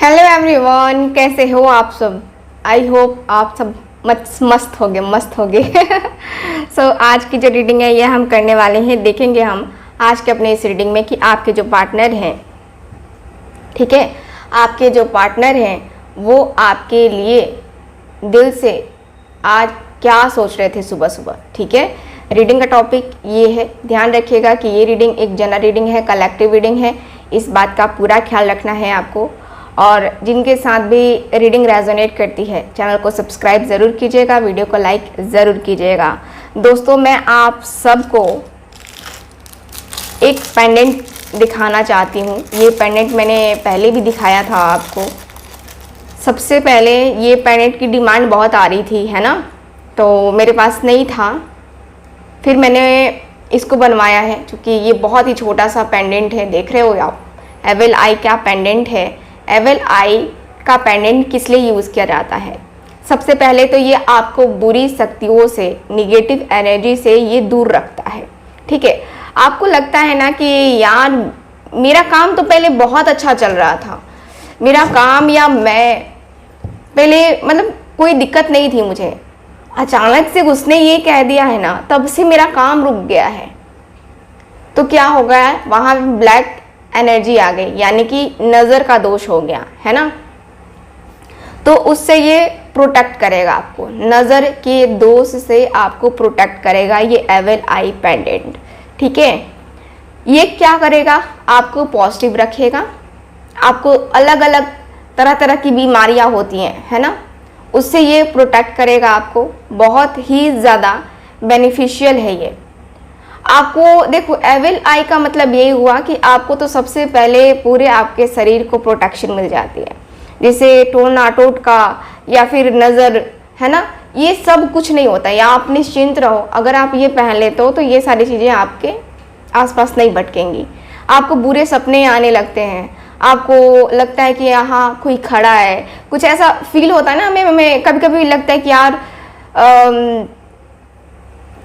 Hello everyone, कैसे हो आप सब। आई होप आप सब मस्त हो गए सो आज की जो रीडिंग है ये हम करने वाले हैं। देखेंगे हम आज के अपने इस रीडिंग में कि आपके जो पार्टनर हैं, ठीक है, आपके जो पार्टनर हैं वो आपके लिए दिल से आज क्या सोच रहे थे सुबह सुबह। ठीक है, रीडिंग का टॉपिक ये है। ध्यान रखिएगा कि ये रीडिंग एक जनरल रीडिंग है, कलेक्टिव रीडिंग है। इस बात का पूरा ख्याल रखना है आपको। और जिनके साथ भी रीडिंग रेजोनेट करती है चैनल को सब्सक्राइब ज़रूर कीजिएगा, वीडियो को लाइक ज़रूर कीजिएगा। दोस्तों, मैं आप सबको एक पेंडेंट दिखाना चाहती हूँ। ये पेंडेंट मैंने पहले भी दिखाया था आपको। सबसे पहले ये पेंडेंट की डिमांड बहुत आ रही थी, है ना, तो मेरे पास नहीं था, फिर मैंने इसको बनवाया है। क्योंकि ये बहुत ही छोटा सा पेंडेंट है, देख रहे हो आप, एवल आई का पेंडेंट है। एवल आई का पेंडेंट किस लिए यूज़ किया जाता है? सबसे पहले तो ये आपको बुरी शक्तियों से, निगेटिव एनर्जी से ये दूर रखता है। ठीक है, आपको लगता है ना कि यार मेरा काम तो पहले बहुत अच्छा चल रहा था, मेरा काम या मैं पहले मतलब कोई दिक्कत नहीं थी मुझे, अचानक से उसने ये कह दिया है ना, तब से मेरा काम रुक गया है। तो क्या हो गया, वहाँ ब्लैक एनर्जी आ गई, यानी कि नज़र का दोष हो गया, है ना। तो उससे ये प्रोटेक्ट करेगा आपको, नज़र के दोष से आपको प्रोटेक्ट करेगा ये एवल आई पेंडेंट। ठीक है, ये क्या करेगा, आपको पॉजिटिव रखेगा। आपको अलग अलग तरह तरह की बीमारियां होती हैं, है ना, उससे ये प्रोटेक्ट करेगा आपको। बहुत ही ज़्यादा बेनिफिशियल है ये आपको। देखो, एविल आई का मतलब यही हुआ कि आपको तो सबसे पहले पूरे आपके शरीर को प्रोटेक्शन मिल जाती है, जैसे टोनाटोट का या फिर नज़र, है ना, ये सब कुछ नहीं होता। या आप निश्चिंत रहो, अगर आप ये पहन लेते हो तो ये सारी चीज़ें आपके आसपास नहीं भटकेंगी। आपको बुरे सपने आने लगते हैं, आपको लगता है कि यहाँ कोई खड़ा है, कुछ ऐसा फील होता है ना हमें कभी कभी लगता है कि यार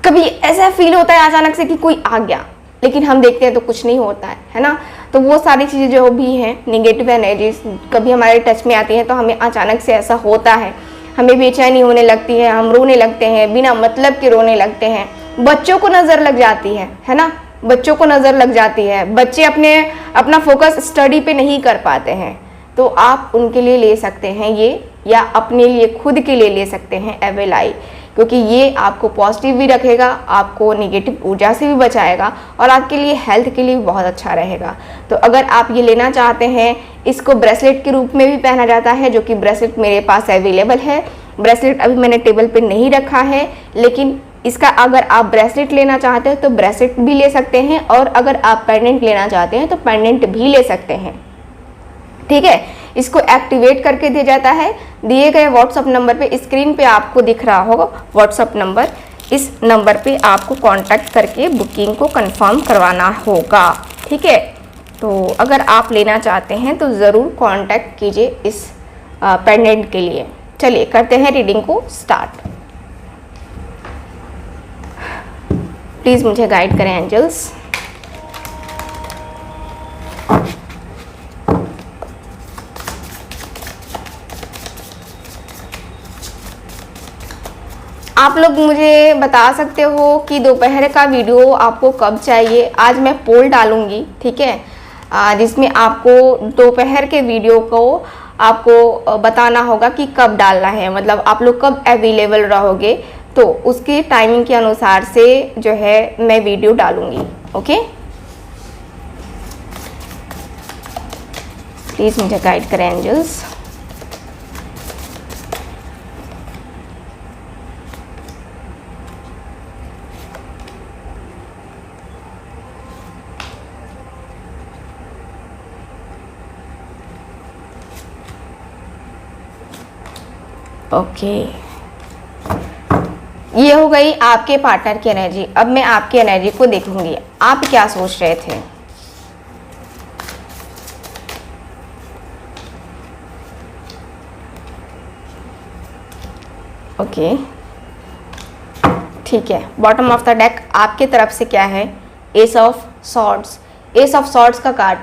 कभी ऐसा फील होता है अचानक से कि कोई आ गया, लेकिन हम देखते हैं तो कुछ नहीं होता है ना। तो वो सारी चीज़ें जो भी हैं, निगेटिव एनर्जीज कभी हमारे टच में आती हैं तो हमें अचानक से ऐसा होता है, हमें बेचैनी होने लगती है, हम रोने लगते हैं, बिना मतलब के रोने लगते हैं। बच्चों को नज़र लग जाती है ना, बच्चों को नज़र लग जाती है, बच्चे अपना फोकस स्टडी पे नहीं कर पाते हैं, तो आप उनके लिए ले सकते हैं ये, या अपने लिए खुद के लिए ले सकते हैं एवल आई, क्योंकि ये आपको पॉजिटिव भी रखेगा, आपको निगेटिव ऊर्जा से भी बचाएगा और आपके लिए हेल्थ के लिए भी बहुत अच्छा रहेगा। तो अगर आप ये लेना चाहते हैं, इसको ब्रेसलेट के रूप में भी पहना जाता है, जो कि ब्रेसलेट मेरे पास अवेलेबल है। ब्रेसलेट अभी मैंने टेबल पे नहीं रखा है, लेकिन इसका अगर आप ब्रेसलेट लेना चाहते हैं तो ब्रेसलेट भी ले सकते हैं, और अगर आप पेंडेंट लेना चाहते हैं तो पेंडेंट भी ले सकते हैं। ठीक है, इसको एक्टिवेट करके दिया जाता है दिए गए व्हाट्सअप नंबर पे। स्क्रीन पे आपको दिख रहा होगा व्हाट्सअप नंबर, इस नंबर पे आपको कांटेक्ट करके बुकिंग को कंफर्म करवाना होगा। ठीक है, तो अगर आप लेना चाहते हैं तो ज़रूर कांटेक्ट कीजिए इस पेंडेंट के लिए। चलिए करते हैं रीडिंग को स्टार्ट। प्लीज़ मुझे गाइड करें एंजल्स। आप लोग मुझे बता सकते हो कि दोपहर का वीडियो आपको कब चाहिए। आज मैं पोल डालूंगी, ठीक है, जिसमें आपको दोपहर के वीडियो को आपको बताना होगा कि कब डालना है, मतलब आप लोग कब अवेलेबल रहोगे, तो उसकी टाइमिंग के अनुसार से जो है मैं वीडियो डालूंगी। ओके, प्लीज़ मुझे गाइड करें एंजल्स। ओके, ये हो गई आपके पार्टनर की एनर्जी। अब मैं आपकी एनर्जी को देखूंगी, आप क्या सोच रहे थे। ओके, ठीक है, बॉटम ऑफ द डेक आपके तरफ से क्या है, S of swords. S of swords का कार्ड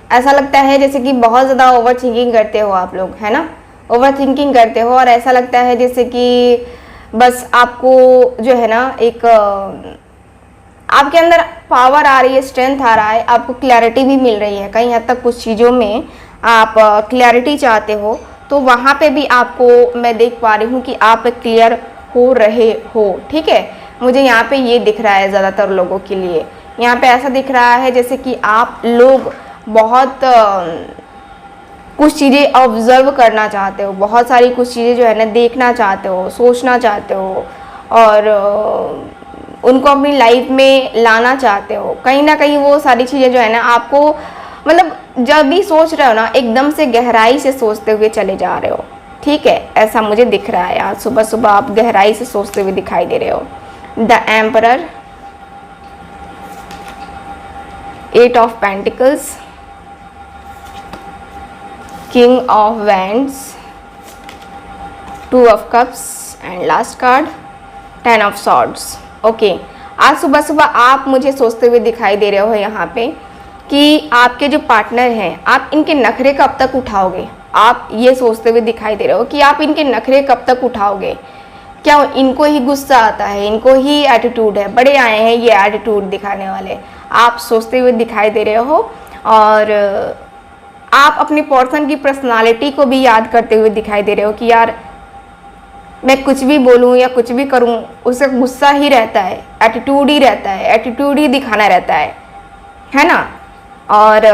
ऐसा लगता है जैसे कि बहुत ज़्यादा ओवर थिंकिंग करते हो आप लोग, है ना, ओवर थिंकिंग करते हो, और ऐसा लगता है जैसे कि बस आपको जो है ना एक आपके अंदर पावर आ रही है, स्ट्रेंथ आ रहा है, आपको क्लैरिटी भी मिल रही है कहीं हद तक, कुछ चीज़ों में आप क्लैरिटी चाहते हो, तो वहाँ पे भी आपको मैं देख पा रही हूँ कि आप क्लियर हो रहे हो। ठीक है, मुझे यहाँ पे ये दिख रहा है ज़्यादातर लोगों के लिए। यहाँ पे ऐसा दिख रहा है जैसे कि आप लोग बहुत कुछ चीज़ें ऑब्जर्व करना चाहते हो, बहुत सारी कुछ चीज़ें जो है ना देखना चाहते हो, सोचना चाहते हो, और उनको अपनी लाइफ में लाना चाहते हो। कहीं ना कहीं वो सारी चीज़ें जो है ना आपको, मतलब जब भी सोच रहे हो ना एकदम से गहराई से सोचते हुए चले जा रहे हो। ठीक है, ऐसा मुझे दिख रहा है। आज सुबह सुबह आप गहराई से सोचते हुए दिखाई दे रहे हो। The emperor, 8 of pentacles, king of wands, 2 of cups and last card 10 of swords. Okay, आज सुबह सुबह आप मुझे सोचते हुए दिखाई दे रहे हो यहाँ पे कि आपके जो पार्टनर हैं, आप इनके नखरे कब तक उठाओगे। आप ये सोचते हुए दिखाई दे रहे हो कि आप इनके नखरे कब तक उठाओगे। क्या इनको ही गुस्सा आता है, इनको ही एटीट्यूड है, बड़े आए हैं ये एटीट्यूड दिखाने वाले, आप सोचते हुए दिखाई दे रहे हो। और आप अपने पर्सन की पर्सनालिटी को भी याद करते हुए दिखाई दे रहे हो कि यार मैं कुछ भी बोलूँ या कुछ भी करूँ उससे गुस्सा ही रहता है, एटीट्यूड ही रहता है, एटीट्यूड ही दिखाना रहता है ना। और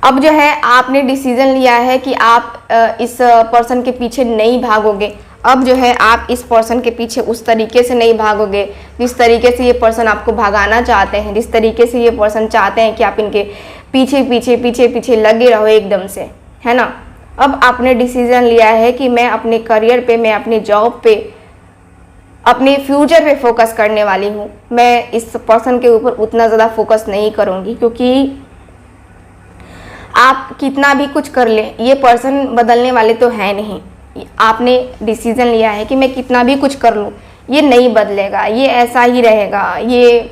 अब जो है आपने डिसीजन लिया है कि आप इस पर्सन के पीछे नहीं भागोगे। अब जो है आप इस पर्सन के पीछे उस तरीके से नहीं भागोगे जिस तरीके से ये पर्सन आपको भगाना चाहते हैं, जिस तरीके से ये पर्सन चाहते हैं कि आप इनके पीछे पीछे पीछे पीछे लगे रहो एकदम से, है ना। अब आपने डिसीजन लिया है कि मैं अपने करियर पे, मैं अपने जॉब पे, अपने फ्यूचर पे फोकस करने वाली हूँ। मैं इस पर्सन के ऊपर उतना ज़्यादा फोकस नहीं करूँगी, क्योंकि आप कितना भी कुछ कर लें ये पर्सन बदलने वाले तो है नहीं। आपने डिसीजन लिया है कि मैं कितना भी कुछ कर लूँ ये नहीं बदलेगा, ये ऐसा ही रहेगा, ये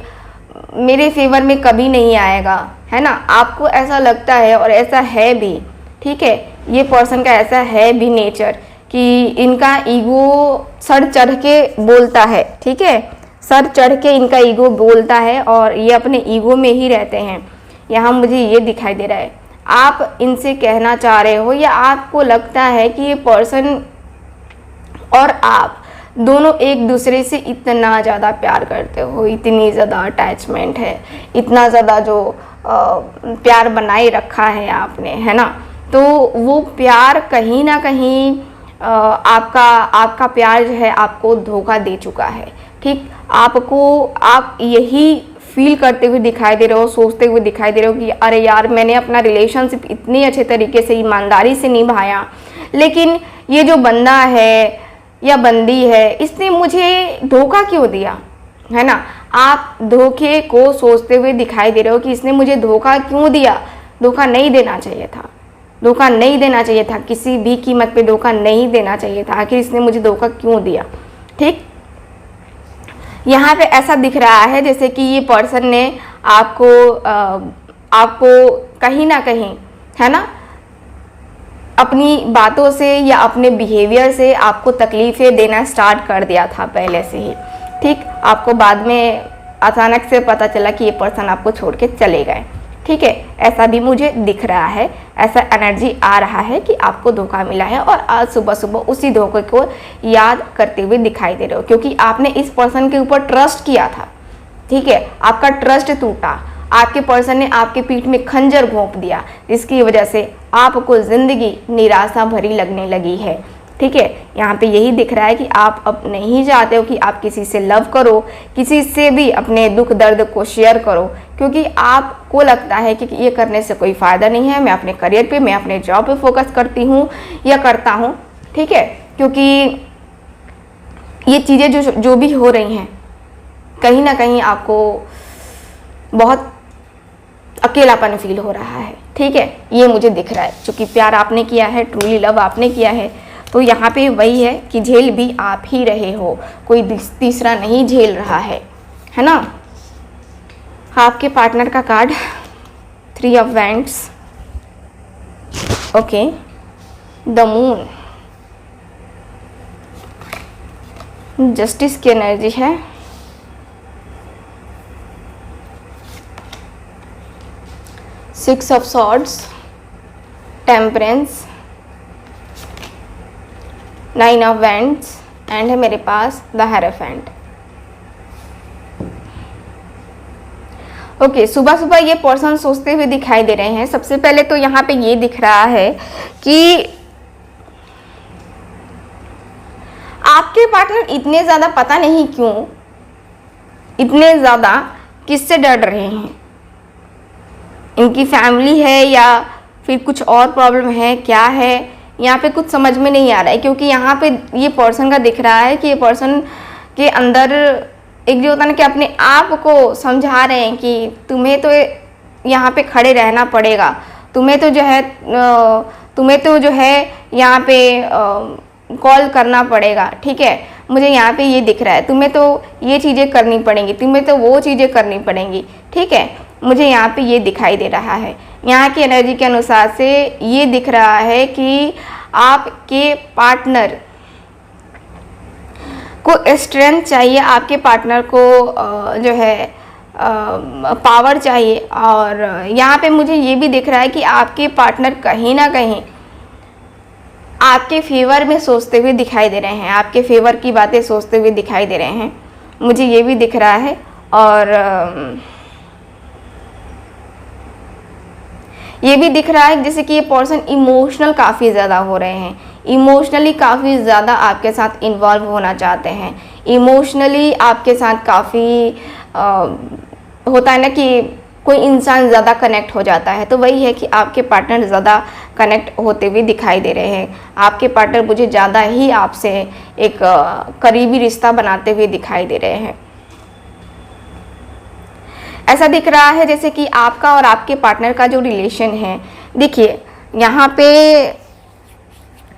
मेरे फेवर में कभी नहीं आएगा, है ना। आपको ऐसा लगता है और ऐसा है भी। ठीक है, ये पर्सन का ऐसा है भी नेचर कि इनका ईगो सर चढ़ के बोलता है। ठीक है, सर चढ़ के इनका ईगो बोलता है और ये अपने ईगो में ही रहते हैं। यहाँ मुझे ये दिखाई दे रहा है आप इनसे कहना चाह रहे हो, या आपको लगता है कि ये पर्सन और आप दोनों एक दूसरे से इतना ज़्यादा प्यार करते हो, इतनी ज़्यादा अटैचमेंट है, इतना ज़्यादा जो प्यार बनाए रखा है आपने, है ना। तो वो प्यार कहीं ना कहीं आपका प्यार जो है आपको धोखा दे चुका है। ठीक, आप यही फील करते हुए दिखाई दे रहे हो, सोचते हुए दिखाई दे रहे हो कि अरे यार मैंने अपना रिलेशनशिप इतनी अच्छे तरीके से ईमानदारी से निभाया, लेकिन ये जो बंदा है या बंदी है इसने मुझे धोखा क्यों दिया, है ना। आप धोखे को सोचते हुए दिखाई दे रहे हो कि इसने मुझे धोखा क्यों दिया। धोखा नहीं देना चाहिए था, धोखा नहीं देना चाहिए था, किसी भी कीमत पे धोखा नहीं देना चाहिए था। आखिर इसने मुझे धोखा क्यों दिया। ठीक, यहाँ पे ऐसा दिख रहा है जैसे कि ये पर्सन ने आपको कहीं ना कहीं, है ना, अपनी बातों से या अपने बिहेवियर से आपको तकलीफ़ें देना स्टार्ट कर दिया था पहले से ही। ठीक, आपको बाद में अचानक से पता चला कि ये पर्सन आपको छोड़ के चले गए। ठीक है, ऐसा भी मुझे दिख रहा है, ऐसा एनर्जी आ रहा है कि आपको धोखा मिला है और आज सुबह सुबह उसी धोखे को याद करते हुए दिखाई दे रहे हो, क्योंकि आपने इस पर्सन के ऊपर ट्रस्ट किया था। ठीक है, आपका ट्रस्ट टूटा, आपके पर्सन ने आपके पीठ में खंजर घोंप दिया, जिसकी वजह से आपको ज़िंदगी निराशा भरी लगने लगी है। ठीक है, यहाँ पे यही दिख रहा है कि आप अब नहीं चाहते हो कि आप किसी से लव करो, किसी से भी अपने दुख दर्द को शेयर करो, क्योंकि आपको लगता है कि ये करने से कोई फ़ायदा नहीं है। मैं अपने करियर पे, मैं अपने जॉब पे फोकस करती हूँ या करता हूँ। ठीक है, क्योंकि ये चीज़ें जो भी हो रही हैं कहीं ना कहीं आपको बहुत अकेलापन फील हो रहा है। ठीक है, ये मुझे दिख रहा है। चूँकि प्यार आपने किया है, ट्रूली लव आपने किया है, तो यहाँ पे वही है कि झेल भी आप ही रहे हो, कोई तीसरा नहीं झेल रहा है ना। आपके पार्टनर का card 3 of wands, okay, the moon, justice की एनर्जी है, six of swords, temperance, 9 of wands and है मेरे पास द हेरोफेंट। ओके, सुबह सुबह ये पर्सन सोचते हुए दिखाई दे रहे हैं। सबसे पहले तो यहाँ पे ये दिख रहा है कि आपके पार्टनर इतने ज़्यादा पता नहीं क्यों इतने ज़्यादा किससे डर रहे हैं। इनकी फैमिली है या फिर कुछ और प्रॉब्लम है, क्या है यहाँ पे कुछ समझ में नहीं आ रहा है। क्योंकि यहाँ पे ये पर्सन का दिख रहा है कि ये पर्सन के अंदर एक जो होता है ना कि अपने आप को समझा रहे हैं कि तुम्हें तो यहाँ पे खड़े रहना पड़ेगा, तुम्हें तो जो है यहाँ पे कॉल करना पड़ेगा, ठीक है। मुझे यहाँ पे ये दिख रहा है, तुम्हें तो ये चीज़ें करनी पड़ेंगी, तुम्हें तो वो चीज़ें करनी पड़ेंगी, ठीक है। मुझे यहाँ पे ये दिखाई दे रहा है। यहाँ की एनर्जी के अनुसार से ये दिख रहा है कि आपके पार्टनर को स्ट्रेंथ चाहिए, आपके पार्टनर को जो है पावर चाहिए। और यहाँ पे मुझे ये भी दिख रहा है कि आपके पार्टनर कहीं ना कहीं आपके फेवर में सोचते हुए दिखाई दे रहे हैं, आपके फेवर की बातें सोचते हुए दिखाई दे रहे हैं, मुझे ये भी दिख रहा है। और ये भी दिख रहा है जैसे कि ये पर्सन इमोशनल काफ़ी ज़्यादा हो रहे हैं, इमोशनली काफ़ी ज़्यादा आपके साथ इन्वॉल्व होना चाहते हैं, इमोशनली आपके साथ काफ़ी होता है ना कि कोई इंसान ज़्यादा कनेक्ट हो जाता है। तो वही है कि आपके पार्टनर ज़्यादा कनेक्ट होते हुए दिखाई दे रहे हैं। आपके पार्टनर मुझे ज़्यादा ही आपसे एक करीबी रिश्ता बनाते हुए दिखाई दे रहे हैं। ऐसा दिख रहा है जैसे कि आपका और आपके पार्टनर का जो रिलेशन है, देखिए यहाँ पे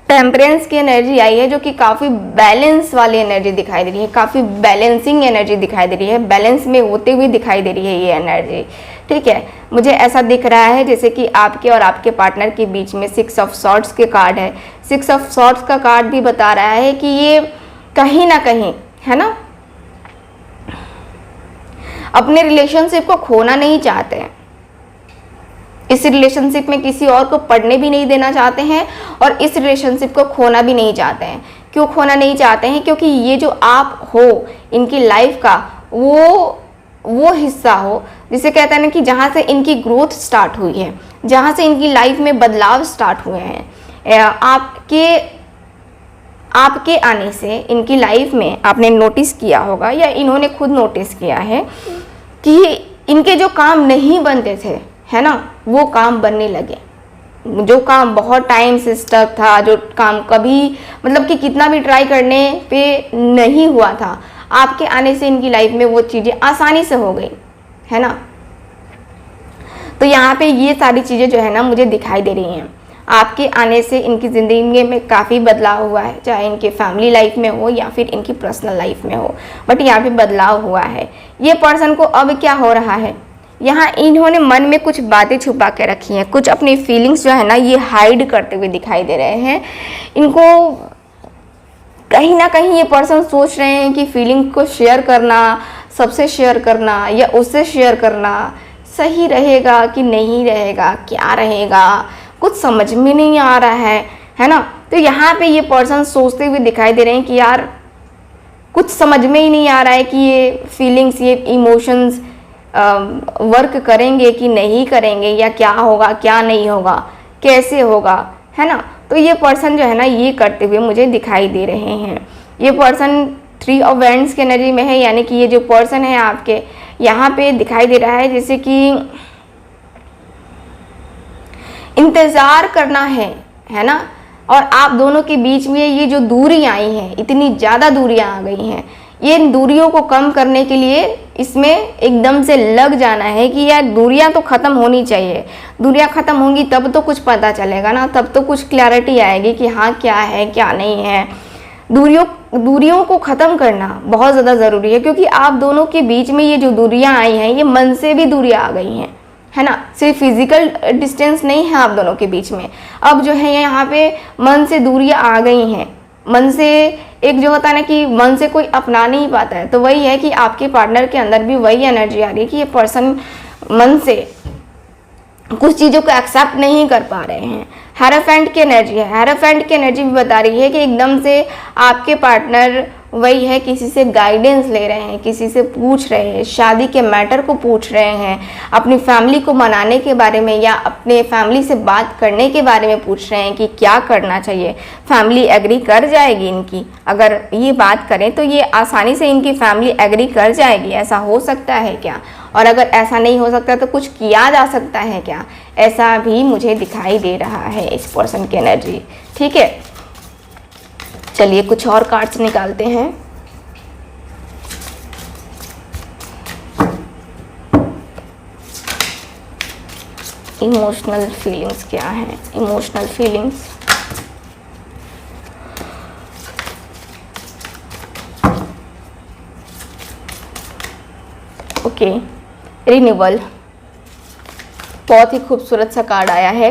टेम्परेंस की एनर्जी आई है जो कि काफ़ी बैलेंस वाली एनर्जी दिखाई दे रही है, काफ़ी बैलेंसिंग एनर्जी दिखाई दे रही है, बैलेंस में होते हुए दिखाई दे रही है ये एनर्जी, ठीक है। मुझे ऐसा दिख रहा है जैसे कि आपके और आपके पार्टनर के बीच में 6 ऑफ सॉर्ड्स के कार्ड है। 6 ऑफ सॉर्ड्स का कार्ड भी बता रहा है कि ये कहीं ना कहीं, है ना, अपने रिलेशनशिप को खोना नहीं चाहते हैं, इस रिलेशनशिप में किसी और को पढ़ने भी नहीं देना चाहते हैं और इस रिलेशनशिप को खोना भी नहीं चाहते हैं। क्यों खोना नहीं चाहते हैं? क्योंकि ये जो आप हो इनकी लाइफ का वो हिस्सा हो जिसे कहते हैं ना कि जहाँ से इनकी ग्रोथ स्टार्ट हुई है, जहाँ से इनकी लाइफ में बदलाव स्टार्ट हुए हैं। आपके आने से इनकी लाइफ में आपने नोटिस किया होगा या इन्होंने खुद नोटिस किया है कि इनके जो काम नहीं बनते थे, है ना, वो काम बनने लगे। जो काम बहुत टाइम से स्टक था, जो काम कभी मतलब कि कितना भी ट्राई करने पे नहीं हुआ था, आपके आने से इनकी लाइफ में वो चीज़ें आसानी से हो गई, है ना। तो यहाँ पे ये सारी चीज़ें जो है ना मुझे दिखाई दे रही हैं। आपके आने से इनकी ज़िंदगी में काफ़ी बदलाव हुआ है, चाहे इनके फैमिली लाइफ में हो या फिर इनकी पर्सनल लाइफ में हो, बट यहाँ पे बदलाव हुआ है। ये पर्सन को अब क्या हो रहा है, यहाँ इन्होंने मन में कुछ बातें छुपा के रखी हैं, कुछ अपनी फीलिंग्स जो है ना ये हाइड करते हुए दिखाई दे रहे हैं। इनको कहीं ना कहीं ये पर्सन सोच रहे हैं कि फीलिंग को शेयर करना, सबसे शेयर करना या उससे शेयर करना सही रहेगा कि नहीं रहेगा, क्या रहेगा, कुछ समझ में नहीं आ रहा है ना। तो यहाँ पे ये पर्सन सोचते हुए दिखाई दे रहे हैं कि यार कुछ समझ में ही नहीं आ रहा है कि ये फीलिंग्स, ये इमोशंस वर्क करेंगे कि नहीं करेंगे, या क्या होगा क्या नहीं होगा, कैसे होगा, है ना। तो ये पर्सन जो है ना ये करते हुए मुझे दिखाई दे रहे हैं। ये पर्सन 3 ऑफ वैंड्स की एनर्जी में है, यानी कि ये जो पर्सन है आपके यहाँ पे दिखाई दे रहा है जैसे कि इंतज़ार करना है ना। और आप दोनों के बीच में ये जो दूरी आई हैं, इतनी ज़्यादा दूरियां आ गई हैं, ये दूरियों को कम करने के लिए इसमें एकदम से लग जाना है कि यार दूरियां तो ख़त्म होनी चाहिए। दूरियां ख़त्म होंगी तब तो कुछ पता चलेगा ना, तब तो कुछ क्लैरिटी आएगी कि हाँ क्या है क्या नहीं है। दूरियों को ख़त्म करना बहुत ज़्यादा ज़रूरी है, क्योंकि आप दोनों के बीच में ये जो दूरियां आई हैं, ये मन से भी दूरियां आ गई हैं, है ना। सिर्फ फिजिकल डिस्टेंस नहीं है आप दोनों के बीच में, अब जो है यहाँ पे मन से दूरियां आ गई हैं। मन से एक जो होता है ना कि मन से कोई अपना नहीं पाता है, तो वही है कि आपके पार्टनर के अंदर भी वही एनर्जी आ रही है कि ये पर्सन मन से कुछ चीज़ों को एक्सेप्ट नहीं कर पा रहे हैं। हेरोफेंट की एनर्जी है, हेरोफेंट की एनर्जी भी बता रही है कि एकदम से आपके पार्टनर वही है, किसी से गाइडेंस ले रहे हैं, किसी से पूछ रहे हैं, शादी के मैटर को पूछ रहे हैं, अपनी फैमिली को मनाने के बारे में या अपने फैमिली से बात करने के बारे में पूछ रहे हैं कि क्या करना चाहिए। फैमिली एग्री कर जाएगी इनकी, अगर ये बात करें तो ये आसानी से इनकी फैमिली एग्री कर जाएगी, ऐसा हो सकता है क्या? और अगर ऐसा नहीं हो सकता तो कुछ किया जा सकता है क्या? ऐसा भी मुझे दिखाई दे रहा है इस पर्सन की एनर्जी। ठीक है, चलिए कुछ और कार्ड्स निकालते हैं। इमोशनल फीलिंग्स क्या है? इमोशनल फीलिंग्स ओके, रिन्यूअल, बहुत ही खूबसूरत सा कार्ड आया है।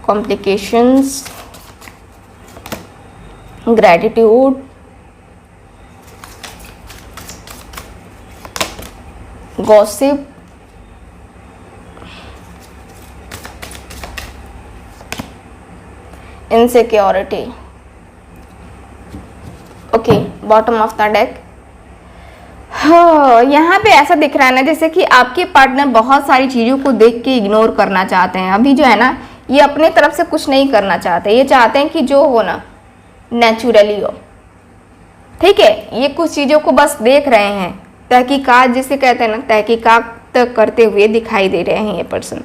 Complications, gratitude, gossip, insecurity. Okay, bottom of the deck. हाँ, यहाँ पे ऐसा दिख रहा है ना जैसे कि आपके पार्टनर बहुत सारी चीज़ों को देख के इग्नोर करना चाहते हैं। अभी जो है ना, ये अपने तरफ से कुछ नहीं करना चाहते, ये चाहते हैं कि जो हो ना नेचुरली हो। ठीक है, ये कुछ चीज़ों को बस देख रहे हैं, तहकीकात जिसे कहते हैं ना, तहकीकात करते हुए दिखाई दे रहे हैं। ये पर्सन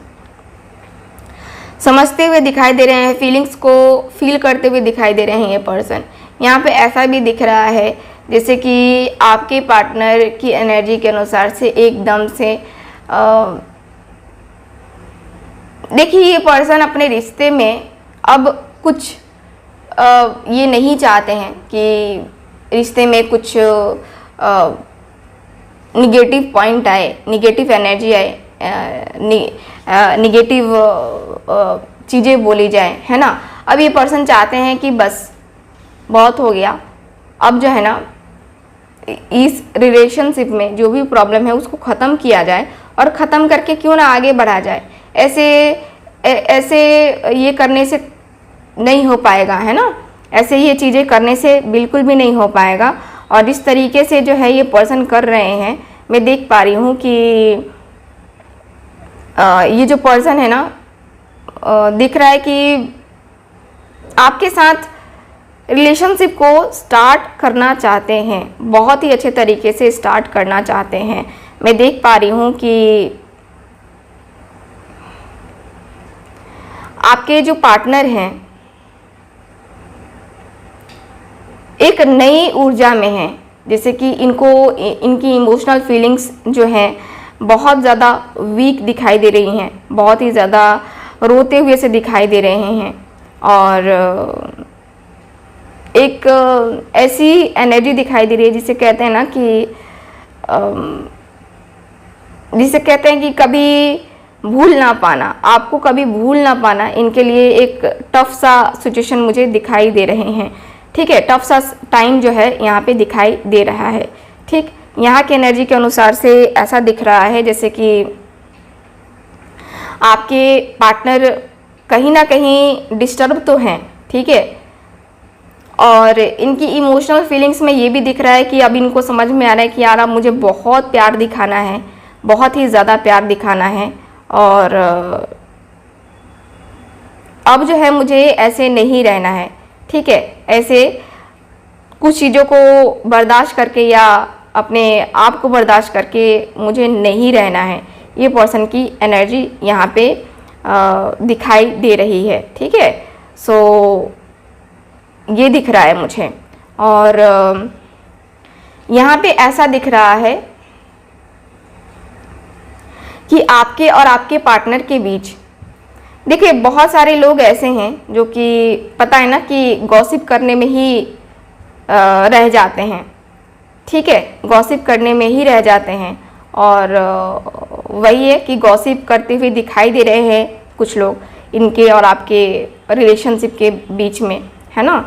समझते हुए दिखाई दे रहे हैं, फीलिंग्स को फील करते हुए दिखाई दे रहे हैं। ये पर्सन यहाँ पे ऐसा भी दिख रहा है जैसे कि आपके पार्टनर की एनर्जी के अनुसार से एकदम से देखिए, ये पर्सन अपने रिश्ते में अब कुछ ये नहीं चाहते हैं कि रिश्ते में कुछ निगेटिव पॉइंट आए, निगेटिव एनर्जी आए, निगेटिव चीज़ें बोली जाए, है ना। अब ये पर्सन चाहते हैं कि बस बहुत हो गया, अब जो है ना इस रिलेशनशिप में जो भी प्रॉब्लम है उसको ख़त्म किया जाए, और ख़त्म करके क्यों ना आगे बढ़ा जाए। ऐसे ये करने से नहीं हो पाएगा, है ना। ऐसे ये चीज़ें करने से बिल्कुल भी नहीं हो पाएगा। और इस तरीके से जो है ये पर्सन कर रहे हैं, मैं देख पा रही हूँ कि ये जो पर्सन है ना, दिख रहा है कि आपके साथ रिलेशनशिप को स्टार्ट करना चाहते हैं, बहुत ही अच्छे तरीके से स्टार्ट करना चाहते हैं। मैं देख पा रही हूँ कि आपके जो पार्टनर हैं एक नई ऊर्जा में हैं, जैसे कि इनकी इमोशनल फीलिंग्स जो हैं बहुत ज़्यादा वीक दिखाई दे रही हैं, बहुत ही ज़्यादा रोते हुए से दिखाई दे रहे हैं। और एक ऐसी एनर्जी दिखाई दे रही है जिसे कहते हैं ना कि जिसे कहते हैं कि कभी भूल ना पाना, आपको कभी भूल ना पाना, इनके लिए एक टफ सा सिचुएशन मुझे दिखाई दे रहे हैं। ठीक है, टफ सा टाइम जो है यहाँ पे दिखाई दे रहा है। ठीक, यहाँ की एनर्जी के अनुसार से ऐसा दिख रहा है जैसे कि आपके पार्टनर कहीं ना कहीं डिस्टर्ब तो हैं। ठीक है, और इनकी इमोशनल फीलिंग्स में ये भी दिख रहा है कि अब इनको समझ में आ रहा है कि यार अब मुझे बहुत प्यार दिखाना है, बहुत ही ज़्यादा प्यार दिखाना है, और अब जो है मुझे ऐसे नहीं रहना है। ठीक है, ऐसे कुछ चीज़ों को बर्दाश्त करके या अपने आप को बर्दाश्त करके मुझे नहीं रहना है। ये पर्सन की एनर्जी यहाँ पे दिखाई दे रही है। ठीक है, सो ये दिख रहा है मुझे। और यहाँ पे ऐसा दिख रहा है कि आपके और आपके पार्टनर के बीच देखिए बहुत सारे लोग ऐसे हैं जो कि पता है ना कि गॉसिप करने में ही रह जाते हैं, ठीक है, गॉसिप करने में ही रह जाते हैं। और वही है कि गॉसिप करते हुए दिखाई दे रहे हैं कुछ लोग इनके और आपके रिलेशनशिप के बीच में, है ना।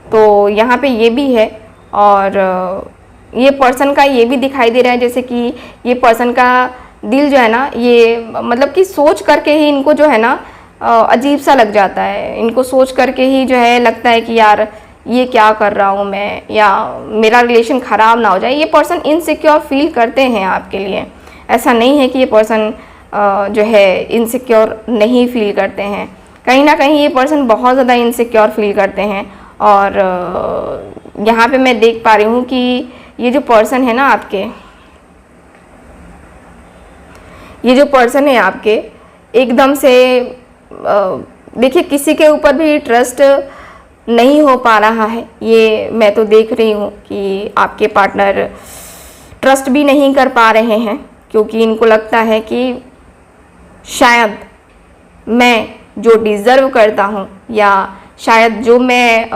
तो यहाँ पे ये भी है। और ये पर्सन का ये भी दिखाई दे रहा है जैसे कि ये पर्सन का दिल जो है ना, ये मतलब कि सोच करके ही इनको जो है ना अजीब सा लग जाता है। इनको सोच करके ही जो है लगता है कि यार ये क्या कर रहा हूँ मैं, या मेरा रिलेशन ख़राब ना हो जाए। ये पर्सन इनसिक्योर फील करते हैं आपके लिए, ऐसा नहीं है कि ये पर्सन जो है इनसिक्योर नहीं फील करते हैं। कहीं ना कहीं ये पर्सन बहुत ज़्यादा इनसिक्योर फील करते हैं। और यहाँ पे मैं देख पा रही हूँ कि ये जो पर्सन है ना आपके, ये जो पर्सन है आपके एकदम से देखिए किसी के ऊपर भी ट्रस्ट नहीं हो पा रहा है। ये मैं तो देख रही हूँ कि आपके पार्टनर ट्रस्ट भी नहीं कर पा रहे हैं, क्योंकि इनको लगता है कि शायद मैं जो डिज़र्व करता हूँ या शायद जो मैं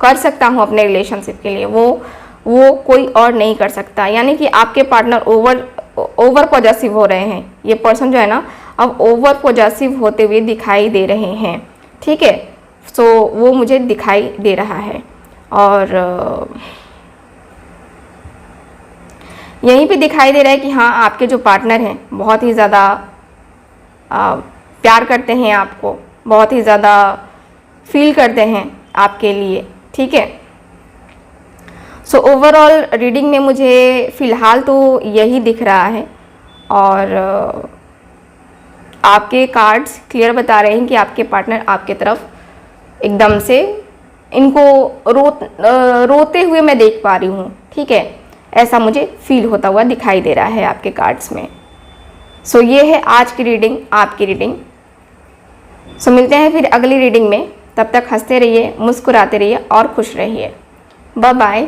कर सकता हूँ अपने रिलेशनशिप के लिए वो कोई और नहीं कर सकता। यानी कि आपके पार्टनर ओवर पॉजेसिव हो रहे हैं। ये पर्सन जो है ना अब ओवर पॉजेसिव होते हुए दिखाई दे रहे हैं, ठीक है। सो वो मुझे दिखाई दे रहा है। और यहीं पे दिखाई दे रहा है कि हाँ आपके जो पार्टनर हैं बहुत ही ज़्यादा प्यार करते हैं आपको, बहुत ही ज़्यादा फील करते हैं आपके लिए, ठीक है। सो ओवरऑल रीडिंग में मुझे फ़िलहाल तो यही दिख रहा है। और आपके कार्ड्स क्लियर बता रहे हैं कि आपके पार्टनर आपके तरफ एकदम से इनको रोते हुए मैं देख पा रही हूँ, ठीक है। ऐसा मुझे फील होता हुआ दिखाई दे रहा है आपके कार्ड्स में। सो ये है आज की रीडिंग, आपकी रीडिंग। सो मिलते हैं फिर अगली रीडिंग में। तब तक हंसते रहिए, मुस्कुराते रहिए और खुश रहिए। Bye bye.